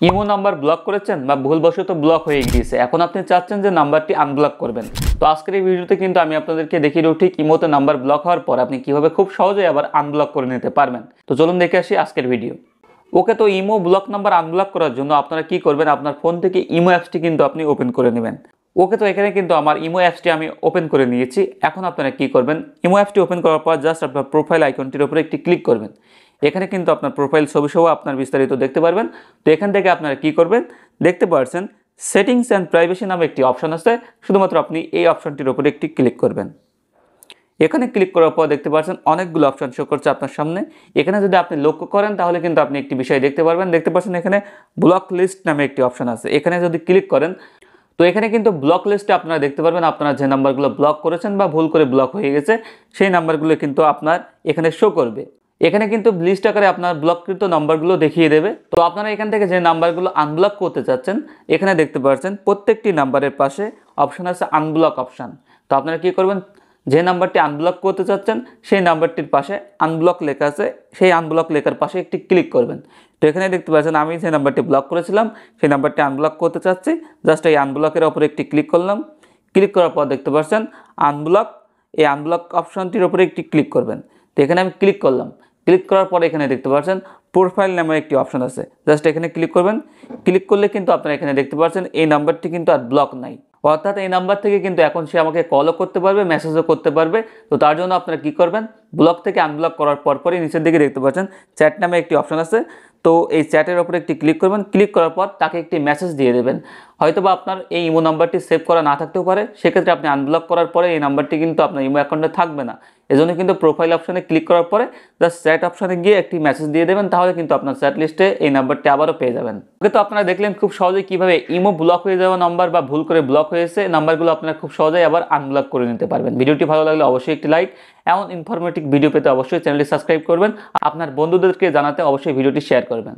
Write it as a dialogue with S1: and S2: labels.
S1: Imo number block করেছেন বা ভুলবশত ব্লক হয়ে গিয়েছে, এখন আপনি চাচ্ছেন যে নাম্বারটি আনব্লক করবেন। তো আজকের এই ভিডিওতে কিন্তু আমি আপনাদেরকে দেখিয়ে দেব ঠিক ইমোতে নাম্বার ব্লক হওয়ার পর আপনি কিভাবে খুব সহজেই আবার আনব্লক করে নিতে পারবেন। তো চলুন দেখে আসি আজকের ভিডিও। ওকে, তো ইমো ব্লক নাম্বার আনব্লক করার জন্য আপনারা কি করবেন, আপনার ফোন থেকে ইমো অ্যাপসটি কিন্তু আপনি ওপেন করে নেবেন। ওকে, তো এখানে কিন্তু আমার ইমো অ্যাপসটি আমি ওপেন করে নিয়েছি। এখন আপনারা কি করবেন, ইমো অ্যাপসটি ওপেন করার পর জাস্ট আপনার প্রোফাইল আইকনটির উপরে একটি ক্লিক করবেন। এখানে কিন্তু আপনার প্রোফাইল ছবি সহ আপনার বিস্তারিত দেখতে পারবেন। তো এখান থেকে আপনারা কি করবেন, দেখতে পাচ্ছেন সেটিংস অ্যান্ড প্রাইভেসি নামে একটি অপশন আছে, শুধুমাত্র আপনি এই অপশনটির উপরে একটি ক্লিক করবেন। এখানে ক্লিক করার পর দেখতে পাচ্ছেন অনেকগুলো অপশন শো করছে আপনার সামনে। এখানে যদি আপনি লক্ষ্য করেন তাহলে কিন্তু আপনি একটি বিষয় দেখতে পারবেন, দেখতে পাচ্ছেন এখানে ব্লক লিস্ট নামে একটি অপশন আছে। এখানে যদি ক্লিক করেন তো এখানে কিন্তু ব্লক লিস্টে আপনারা দেখতে পারবেন আপনারা যে নাম্বারগুলো ব্লক করেছেন বা ভুল করে ব্লক হয়ে গেছে সেই নাম্বারগুলো কিন্তু আপনার এখানে শো করবে। এখানে কিন্তু লিস্ট আকারে আপনার ব্লককৃত নাম্বারগুলো দেখিয়ে দেবে। তো আপনারা এখান থেকে যে নাম্বারগুলো আনব্লক করতে চাচ্ছেন এখানে দেখতে পাচ্ছেন প্রত্যেকটি নাম্বারের পাশে অপশন আছে আনব্লক অপশন। তো আপনারা কি করবেন, যে নাম্বারটি আনব্লক করতে চাচ্ছেন সেই নাম্বারটির পাশে আনব্লক লেখা আছে, সেই আনব্লক লেখার পাশে একটি ক্লিক করবেন। তো এখানে দেখতে পাচ্ছেন আমি যে নাম্বারটি ব্লক করেছিলাম সেই নাম্বারটি আনব্লক করতে চাচ্ছি, জাস্ট এই আনব্লকের ওপরে একটি ক্লিক করলাম। ক্লিক করার পর দেখতে পাচ্ছেন আনব্লক, এই আনব্লক অপশনটির ওপরে একটি ক্লিক করবেন। তো এখানে আমি ক্লিক করলাম। ক্লিক করার পরে এখানে দেখতে পাচ্ছেন প্রোফাইল নামে একটি অপশন আছে, জাস্ট এখানে ক্লিক করবেন। ক্লিক করলে কিন্তু আপনারা এখানে দেখতে পাচ্ছেন এই নাম্বারটি কিন্তু আর ব্লক নাই, অর্থাৎ এই নাম্বার থেকে কিন্তু এখন সে আমাকে কলও করতে পারবে, মেসেজও করতে পারবে। তো তার জন্য আপনারা কী করবেন, ব্লক থেকে আনব্লক করার পরপরই নিচের দিকে দেখতে পাচ্ছেন চ্যাট নামে একটি অপশন আছে। তো এই চ্যাটের ওপরে একটি ক্লিক করবেন। ক্লিক করার পর তাকে একটি মেসেজ দিয়ে দেবেন। হয়তোবা আপনার এই ইমো নাম্বারটি সেভ করা না থাকতেও পারে, সেক্ষেত্রে আপনি আনব্লক করার পরে এই নাম্বারটি কিন্তু আপনার ইমো অ্যাকাউন্টে থাকবে না। এজন্য কিন্তু প্রোফাইল অপশানে ক্লিক করার পরে জাস্ট চ্যাট অপশানে গিয়ে একটি মেসেজ দিয়ে দেবেন, তাহলে কিন্তু আপনার চ্যাট লিস্টে এই নাম্বারটি আবারও পেয়ে যাবেন। ওকে, তো আপনারা দেখলেন খুব সহজেই কীভাবে ইমো ব্লক হয়ে যাওয়া নাম্বার বা ভুল করে ব্লক হয়েছে নাম্বারগুলো আপনারা খুব সহজেই আবার আনব্লক করে নিতে পারবেন। ভিডিওটি ভালো লাগলে অবশ্যই একটি লাইক, এমন ইনফরমেটিভ ভিডিও পেতে অবশ্যই চ্যানেলটি সাবস্ক্রাইব করবেন। আপনার বন্ধুদেরকে জানাতে অবশ্যই ভিডিওটি শেয়ার করবেন।